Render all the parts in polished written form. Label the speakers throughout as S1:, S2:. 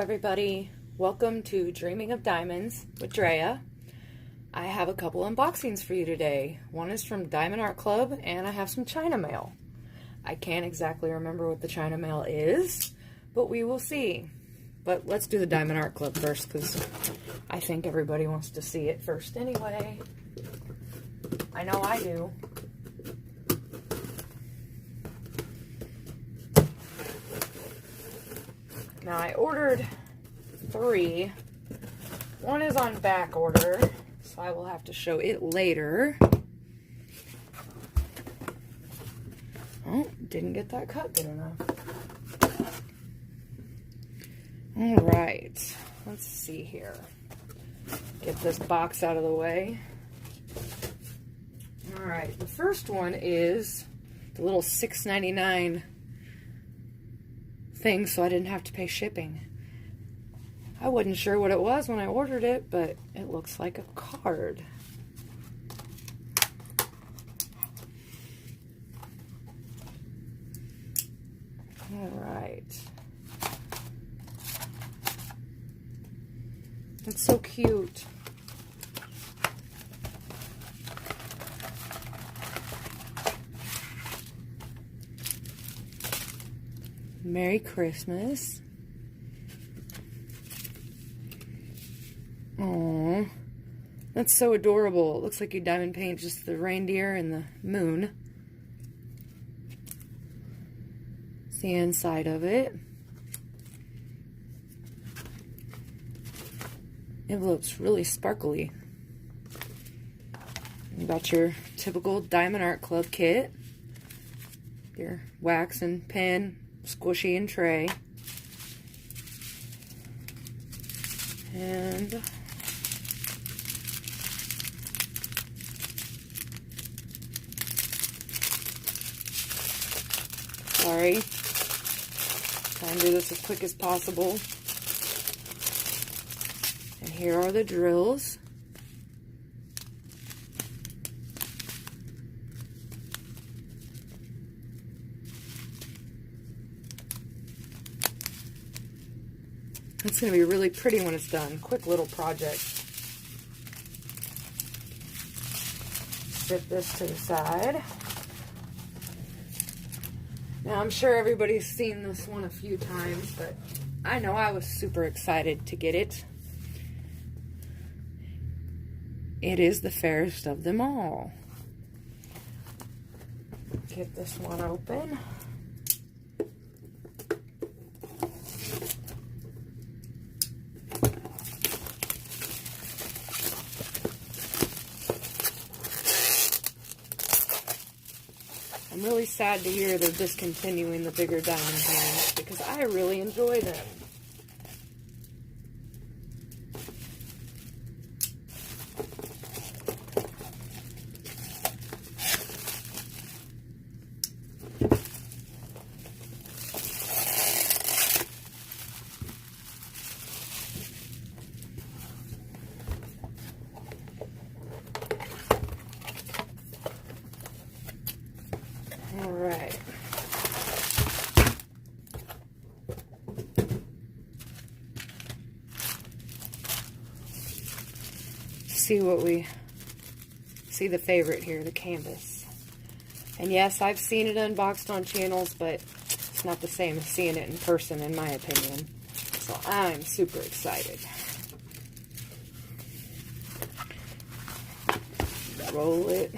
S1: everybody. Welcome to Dreaming of Diamonds with Drea. I have a couple unboxings for you today. One is from Diamond Art Club, and I have some China mail. I can't exactly remember what the China mail is, but we will see. But let's do the Diamond Art Club first, because I think everybody wants to see it first anyway. I know I do. Now, I ordered 3. One is on back order, so I will have to show it later. Oh, didn't get that cut good enough. Alright, let's see here. Get this box out of the way. Alright, the first one is the little $6.99 thing, so I didn't have to pay shipping. I wasn't sure what it was when I ordered it, but it looks like a card. Alright. It's so cute. Merry Christmas. Aww. That's so adorable. It looks like you diamond paint just the reindeer and the moon. It's the inside of it. Envelope's really sparkly. You got your typical Diamond Art Club kit. Your wax and pen, squishy and tray. And sorry, trying to do this as quick as possible. And here are the drills. It's going to be really pretty when it's done. Quick little project. Set this to the side. Now, I'm sure everybody's seen this one a few times, but I know I was super excited to get it. It is the fairest of them all. Get this one open. I'm really sad to hear they're discontinuing the bigger diamond paintings because I really enjoy them. Alright. See the favorite here, the canvas. And yes, I've seen it unboxed on channels, but it's not the same as seeing it in person, in my opinion. So I'm super excited. Roll it.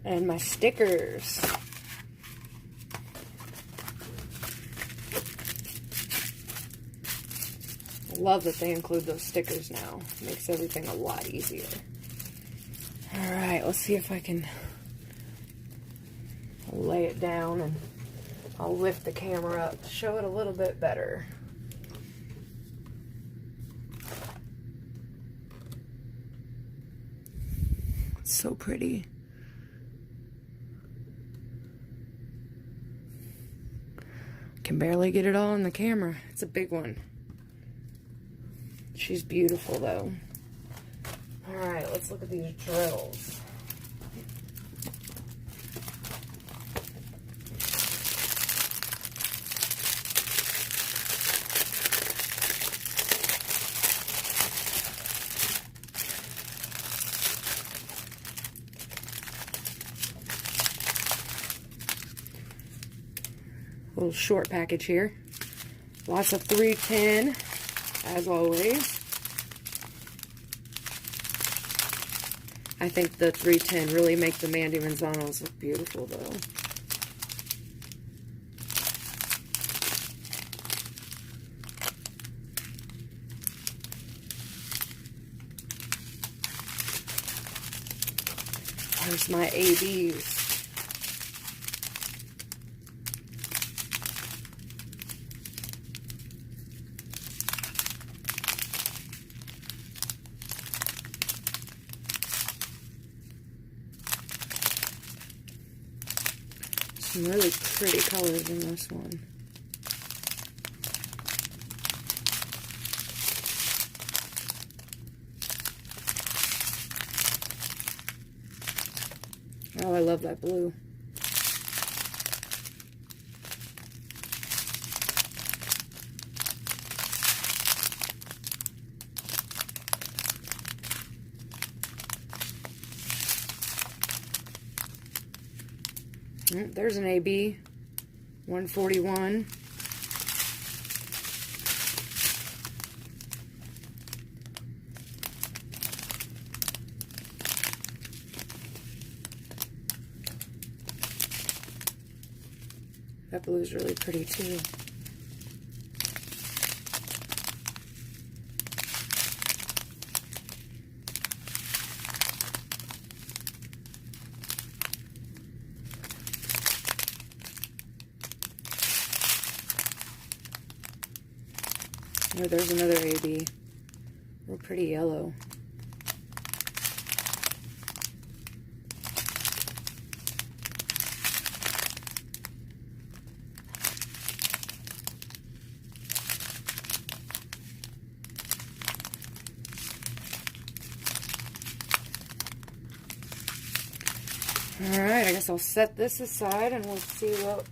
S1: And my stickers. I love that they include those stickers now. It makes everything a lot easier. Alright, let's see if I can lay it down, and I'll lift the camera up to show it a little bit better. It's so pretty. Can barely get it all on the camera. It's a big one. She's beautiful though. Alright, let's look at these drills. Little short package here. Lots of 310, as always. I think the 310 really make the Mandy Manzanos look beautiful, though. There's my ABs. Some really pretty colors in this one. Oh, I love that blue. There's an AB, 141. That blue is really pretty too. Oh, there's another AB. Real pretty yellow. Alright, I guess I'll set this aside and we'll see what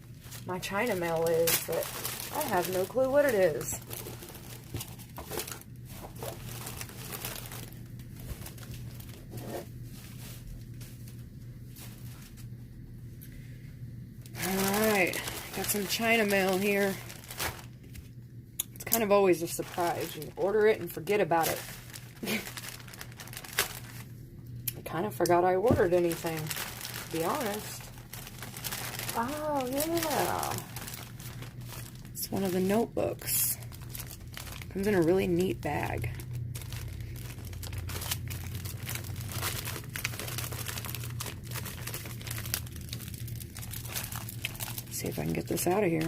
S1: my China mail is, but I have no clue what it is. Alright, got some China mail here. It's kind of always a surprise. You order it and forget about it. I kind of forgot I ordered anything, to be honest. Oh, yeah. It's one of the notebooks. Comes in a really neat bag. See if I can get this out of here.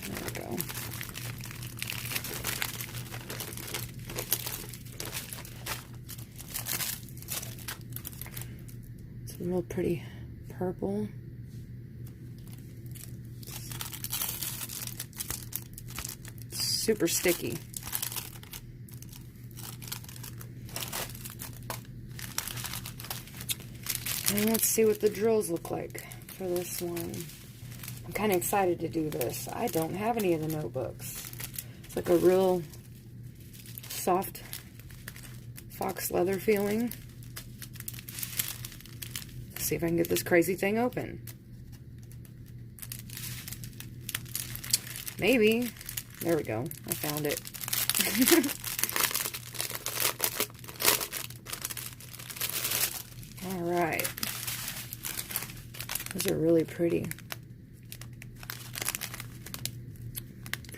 S1: There we go. It's a real pretty purple. Super sticky. And let's see what the drills look like for this one. I'm kind of excited to do this. I don't have any of the notebooks. It's like a real soft fox leather feeling. Let's see if I can get this crazy thing open. Maybe. There we go. I found it. Alright. Those are really pretty.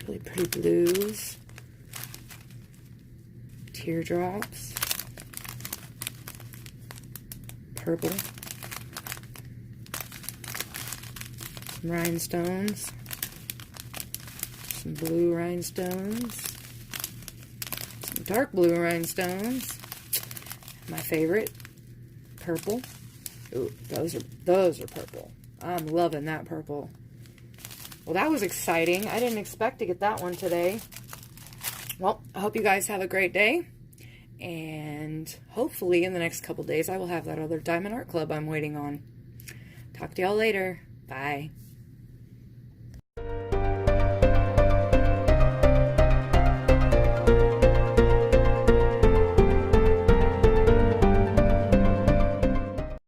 S1: Really pretty blues. Teardrops. Purple. Some rhinestones. Some blue rhinestones. Some dark blue rhinestones. My favorite. Purple. Ooh, those are purple. I'm loving that purple. Well, that was exciting. I didn't expect to get that one today. Well, I hope you guys have a great day. And hopefully in the next couple days I will have that other Diamond Art Club I'm waiting on. Talk to y'all later. Bye.